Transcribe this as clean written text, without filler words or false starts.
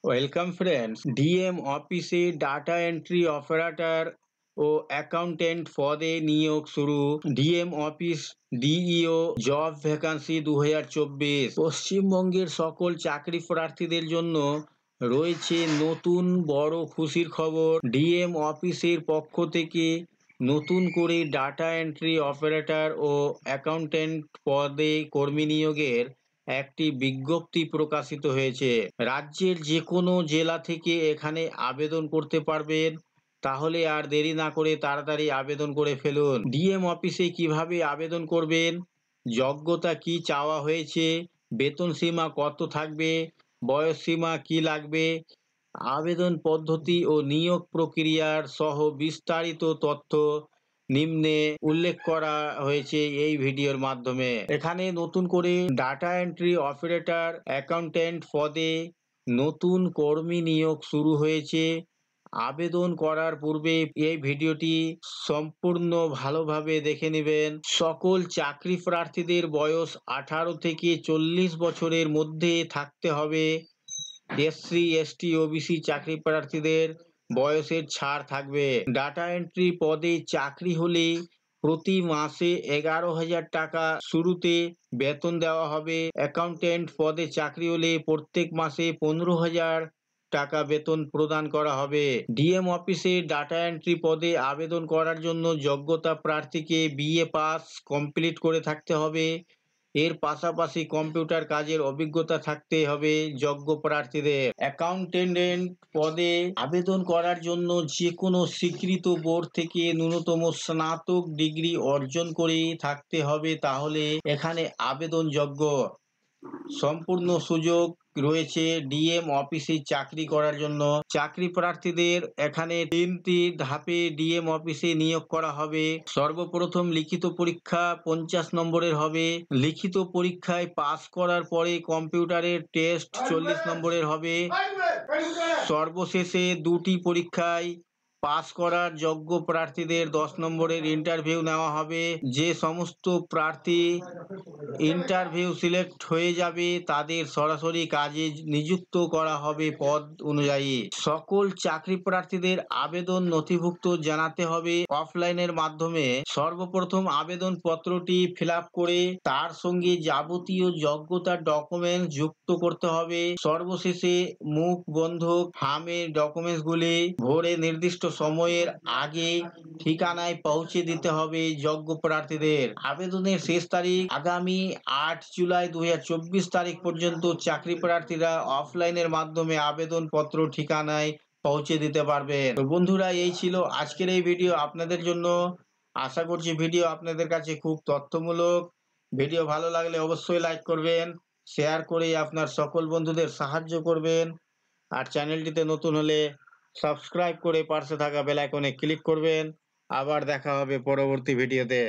Welcome friends, DM অফিসে data entry operator ও accountant পদে নিয়োগ শুরু। DM office DEO job vacancy 2024। পশ্চিমবঙ্গের সকল চাকরি প্রার্থীদের জন্য রয়েছে নতুন বড় খুশির খবর। ডিএম অফিসের পক্ষ থেকে নতুন করে ডাটা এন্ট্রি অপারেটর ও অ্যাকাউন্টেন্ট পদে কর্মী নিয়োগের একটি বিজ্ঞপ্তি প্রকাশিত হয়েছে। রাজ্যের যে কোনো জেলা থেকে এখানে আবেদন করতে পারবেন। তাহলে আর দেরি না করে তাড়াতাড়ি আবেদন করে ফেলুন। ডিএম অফিসে কিভাবে আবেদন করবেন, যোগ্যতা কি চাওয়া হয়েছে, বেতন সীমা কত থাকবে, বয়স সীমা কি লাগবে, আবেদন পদ্ধতি ও নিয়োগ প্রক্রিয়ার সহ বিস্তারিত তথ্য নিম্নে উল্লেখ করা হয়েছে এই ভিডিওর মাধ্যমে। এখানে নতুন করে ডাটা এন্ট্রি অপারেটর অ্যাকাউন্টেন্ট পদে নতুন কর্মী নিয়োগ শুরু হয়েছে। আবেদন করার পূর্বে এই ভিডিওটি সম্পূর্ণ ভালোভাবে দেখে নেবেন। সকল চাকরি প্রার্থীদের বয়স 18 থেকে 40 বছরের মধ্যে থাকতে হবে। এসসি এসটি ওবিসি চাকরি প্রার্থীদের বয়সের ছাড় থাকবে। ডাটা এন্ট্রি পদে চাকরি হলে প্রতি মাসে 11,000 টাকা শুরুতে বেতন দেওয়া হবে। অ্যাকাউন্টেন্ট পদে চাকরি হলে প্রত্যেক মাসে 15,000 টাকা বেতন প্রদান করা হবে। ডিএম অফিসে ডাটা এন্ট্রি পদে আবেদন করার জন্য যোগ্যতা প্রার্থীকে বিএ পাস কমপ্লিট করে থাকতে হবে। এর পাশাপাশি কম্পিউটার কাজের অভিজ্ঞতা থাকতে হবে যোগ্য প্রার্থীদের। অ্যাকাউন্টেন্ট পদে আবেদন করার জন্য যে কোনো স্বীকৃত বোর্ড থেকে ন্যূনতম স্নাতক ডিগ্রি অর্জন করে থাকতে হবে, তাহলে এখানে আবেদনযোগ্য। সম্পূর্ণ সুযোগ রয়েছে ডিএম অফিসে চাকরি করার জন্য। চাকরি প্রার্থীদের এখানে 3টি ধাপে ডিএম অফিসে নিয়োগ করা হবে। সর্বপ্রথম লিখিত পরীক্ষা 50 নম্বরের হবে। লিখিত পরীক্ষায় পাস করার পরে কম্পিউটারের টেস্ট 40 নম্বরের হবে। সর্বশেষে 2টি পরীক্ষায় পাস করার যোগ্য প্রার্থীদের 10 নম্বরের ইন্টারভিউ নেওয়া হবে। যে সমস্ত প্রার্থী ইন্টারভিউ সিলেক্ট হয়ে যাবে তাদের সরাসরি কাজে নিযুক্ত করা হবে পদ অনুযায়ী। সকল চাকরি প্রার্থীদের আবেদন নথিভুক্ত জানাতে হবে অফলাইনের মাধ্যমে। সর্বপ্রথম আবেদন পত্রটি ফিল আপ করে তার সঙ্গে যাবতীয় যোগ্যতার ডকুমেন্টস যুক্ত করতে হবে। সর্বশেষে মুখ বন্ধক হামের ডকুমেন্টসগুলি ভরে নির্দিষ্ট সময়ের আগে ঠিকানায় পৌঁছে দিতে হবে যোগ্য প্রার্থীদের। আবেদনের শেষ তারিখ আগামী 8 জুলাই 2024 তারিখ পর্যন্ত চাকরি প্রার্থীরা অফলাইনের মাধ্যমে আবেদনপত্র ঠিকানায় পৌঁছে দিতে পারবেন। তো বন্ধুরা, এই ছিল আজকের এই ভিডিও আপনাদের জন্য। আশা করছি ভিডিও আপনাদের কাছে খুব তথ্যমূলক। ভিডিও ভালো লাগলে অবশ্যই লাইক করবেন, শেয়ার করে আপনার সকল বন্ধুদের সাহায্য করবেন। আর চ্যানেলটিতে নতুন হলে সাবস্ক্রাইব করে পাশে থাকা বেল আইকনে ক্লিক করবেন। আবার দেখা হবে পরবর্তী ভিডিওতে।